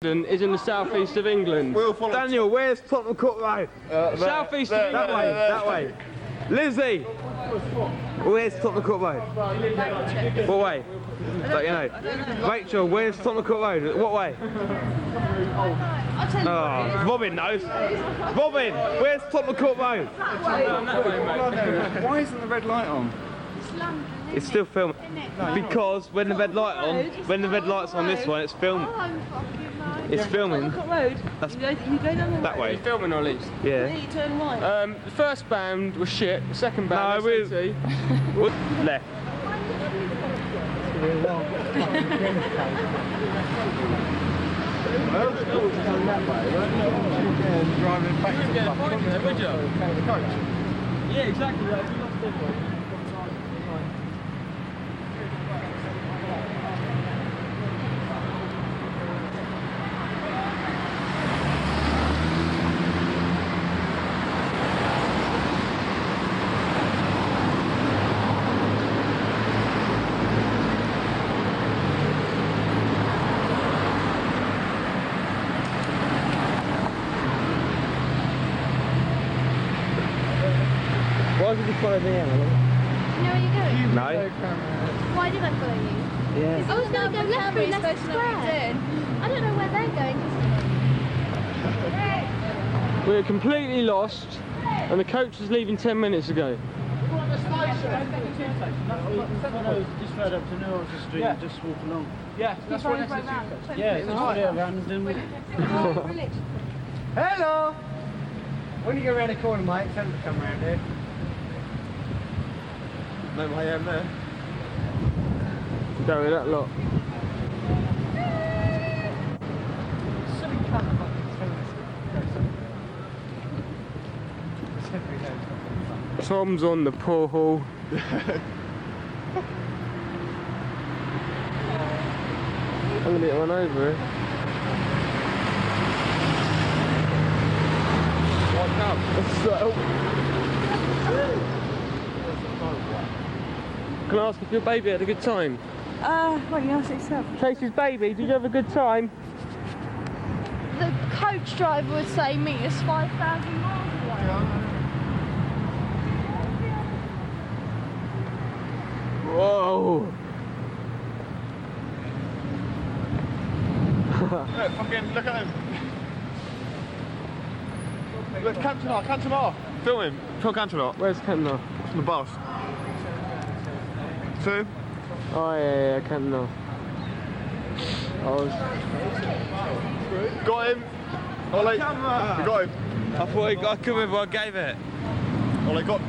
Is in the southeast of England. Daniel, where's Tottenham Court Road? Southeast of England. That way. Lizzie, where's Tottenham Court Road? What way? Don't you know? Rachel, where's Tottenham Court Road? What way? Oh, Robin knows. Robin, where's Tottenham Court Road? Why isn't the red light on? It's still filming. Because when the red light's on this one, it's filming. It's filming. That's that way. You're filming or at least? Yeah. You turn right. The first band was shit. The second band was left. Driving back to the would you? Yeah, exactly. Why did you follow me, Emily? Do you know where you're going? No. Why did I follow you? Yeah. I was going to go left through Leicester Square. I don't know where they're going. We're completely lost, and the coach was leaving 10 minutes ago. Just right up to Newell's Street and just walk along. Yeah, that's what it's about. Yeah, just put it around and then we... Hello! When you go around the corner, mate, tell them to come round here. No, I am there. Go with that lot. Tom's on the pool. I'm gonna get one over here. What's up? Can I ask if your baby had a good time? What you ask yourself? Tracy's baby, did you have a good time? The coach driver would say meet us 5,000 miles away. Whoa! Look, fucking, look at him. Look, Cantona. Film him. Film Cantona. Where's Cantona? On the bus. Two. Oh yeah, Cantona. Got him. Ollie. We got him. I thought I couldn't remember I gave it. Ollie got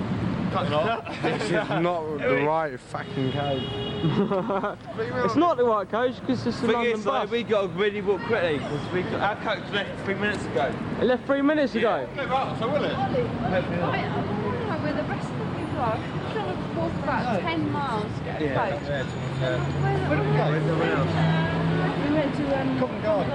Cantona. This is not the right fucking code. It's not the right coach because it's the London bus. We got really walk quickly because our coach left 3 minutes ago. It left 3 minutes ago. No, right, so will it? I'm wondering where the rest of the people are. I'm sure we've walked about 10 miles to get a boat. Where did we go? We went to Covent Garden.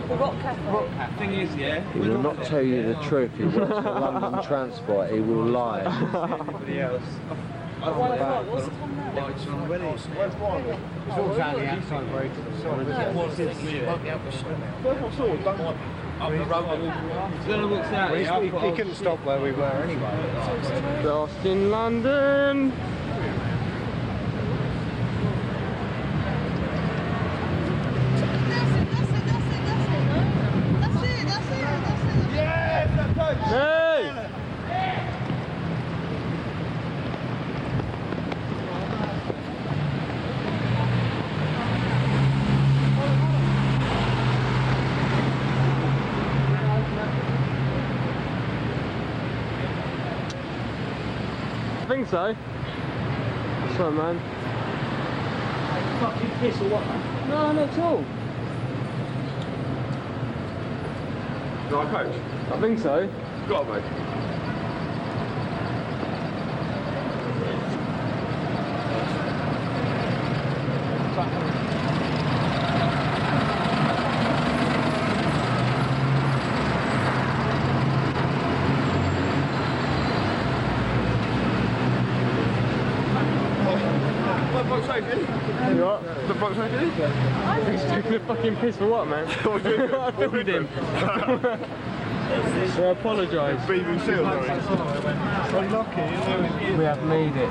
the Rock Cafe. The thing is, yeah, He will not tell you the truth. He works for London Transport. He will lie. Anybody else? What's the time now? Where's one? It's all down the outside road to the side. Up the road. He couldn't stop where we were anyway. Lost in London. Hey! I think so. Sorry, man. Fucking piss or what? No, not at all. No, coach. I think so. Got him, mate. You what? The box safety? He's too taking a fucking piss for what, man? I filmed him. So I apologise. BBC We have made it.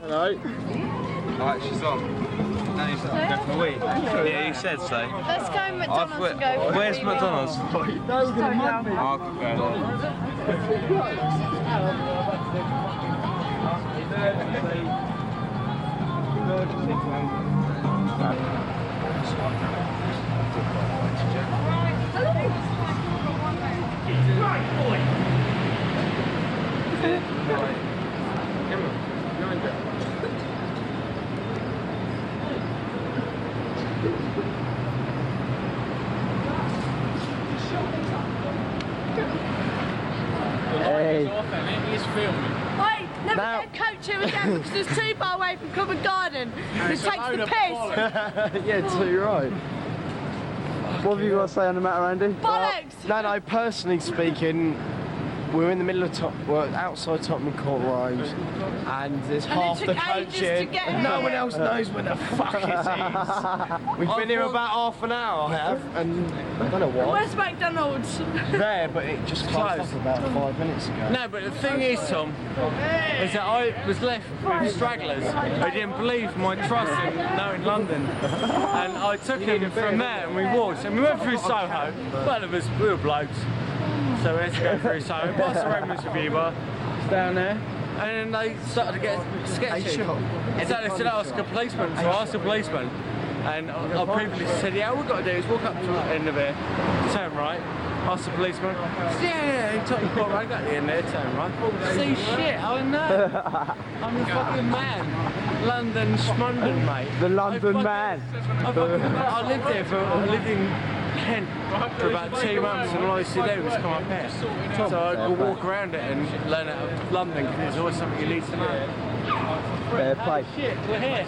Hello. Alright, she's on. Now you start going for a week. Yeah, you said so. Let's go McDonald's and go for Where's McDonald's? No, we're gonna mug me. Oh, I could go Hey. He's filming. Wait, let me Now- get a coach here again because there's 2 bar away from Covent Garden. Who takes the piss? Yeah, too right. What have you got to say on the matter, Andy? Bollocks! No, personally speaking, we're in the middle of we're outside Tottenham Court Road, and there's half it the took coach ages here. to get No here. one else knows where the fuck it is. We've been here about half an hour, I have, and I don't know what. Where's McDonald's? There, but it just closed up about 5 minutes ago. No, but the thing is, Tom, is that I was left with stragglers who didn't believe my trust in knowing London. And I took him from there and we walked. And we went through Soho. Well, it was, we were blokes. So we had to go through Soho. What's the Remnants Review Bar? It's down there. And then they started to get sketchy. So they said, ask a policeman. So I asked a policeman. And I previously said, yeah, all we've got to do is walk up to the end of it, turn right, ask the policeman. He said, yeah, he took the car right at the end there, turn right. See shit, I know. I'm a fucking man. London Schmunden, mate. The London man. I lived there I lived in Kent for about 2 months and all I used to do was come up here. So I could walk around it and learn out of London because there's always something you need to know. Fair play. Shit, we're here.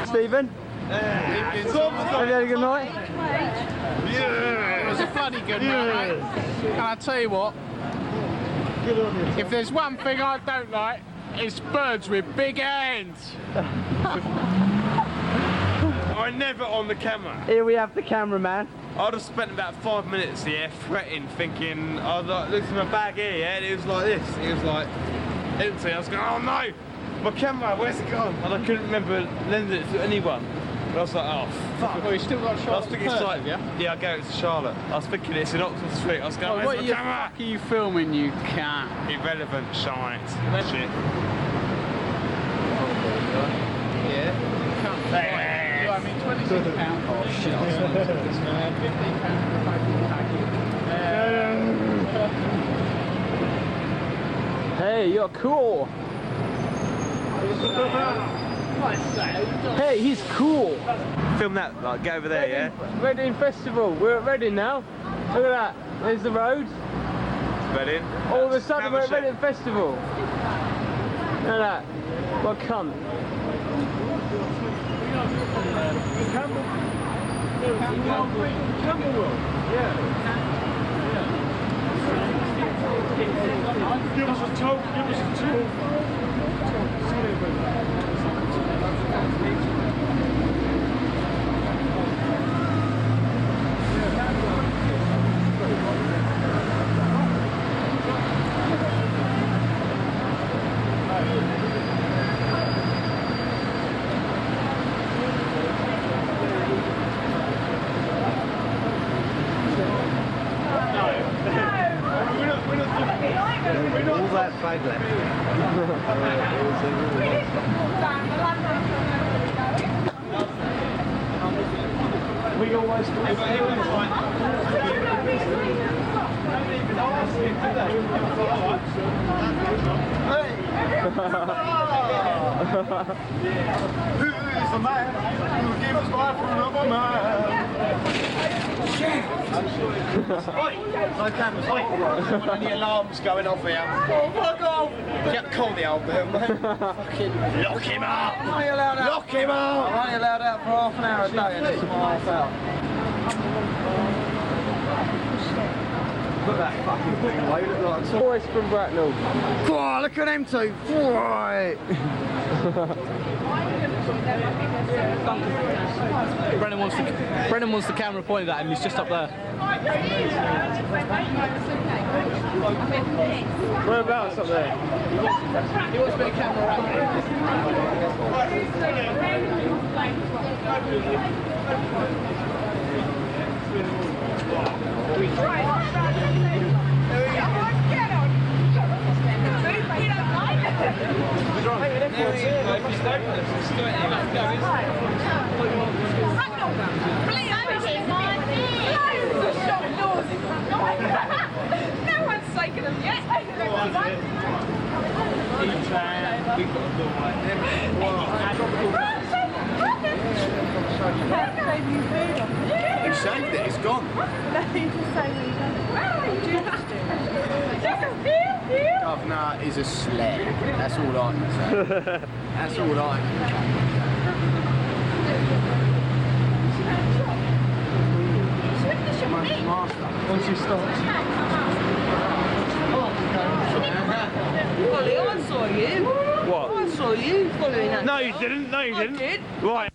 Stephen? Have you had a good night? It was a bloody good night, mate. And I tell you what, if there's one thing I don't like, it's birds with big hands. I'm never on the camera. Here we have the cameraman. I'd have spent about 5 minutes here fretting, thinking, I was like, looked at my bag here, yeah, and it was like this. It was like empty. I was going, oh no, my camera, where's it gone? And I couldn't remember lending it to anyone. But I was like, oh fuck. Well, you still got I was Charlotte thinking it's like, yeah, I gave it to Charlotte. I was thinking it's in Oxford Street. I was going, what where's the my camera? fuck are you filming, you cunt? Irrelevant shite. Shit. I mean, £26. Oh shit! £15 for Hey, you're cool. Hey, he's cool. Film that, like, get over there, yeah? Reading Festival. We're at Reading now. Look at that. There's the road. Ready? All of a sudden we're at Camera Reading Festival. Look at that. What a cunt. Give us a talk, give us a talk. All that fag left. We always Who is the man who gave his life for another man? Any alarms going off here? Fuck off! Yeah, call the old man, mate. Fucking lock him up! Lock him up! I'm only allowed out for half an hour a day and it's my half hour. Put that fucking thing away, look like a Boys from Bracknell. oh, look at them two. Right. Brennan wants the camera pointed at him, he's just up there. Whereabouts up there? He wants a bit of camera No one's taken them yet. He saved it, it's gone. Governor is a sled. That's all I can say. That's all I can say. Once you start. Ollie, I saw you. What? I saw you following that. No, you didn't. No, you didn't. Right.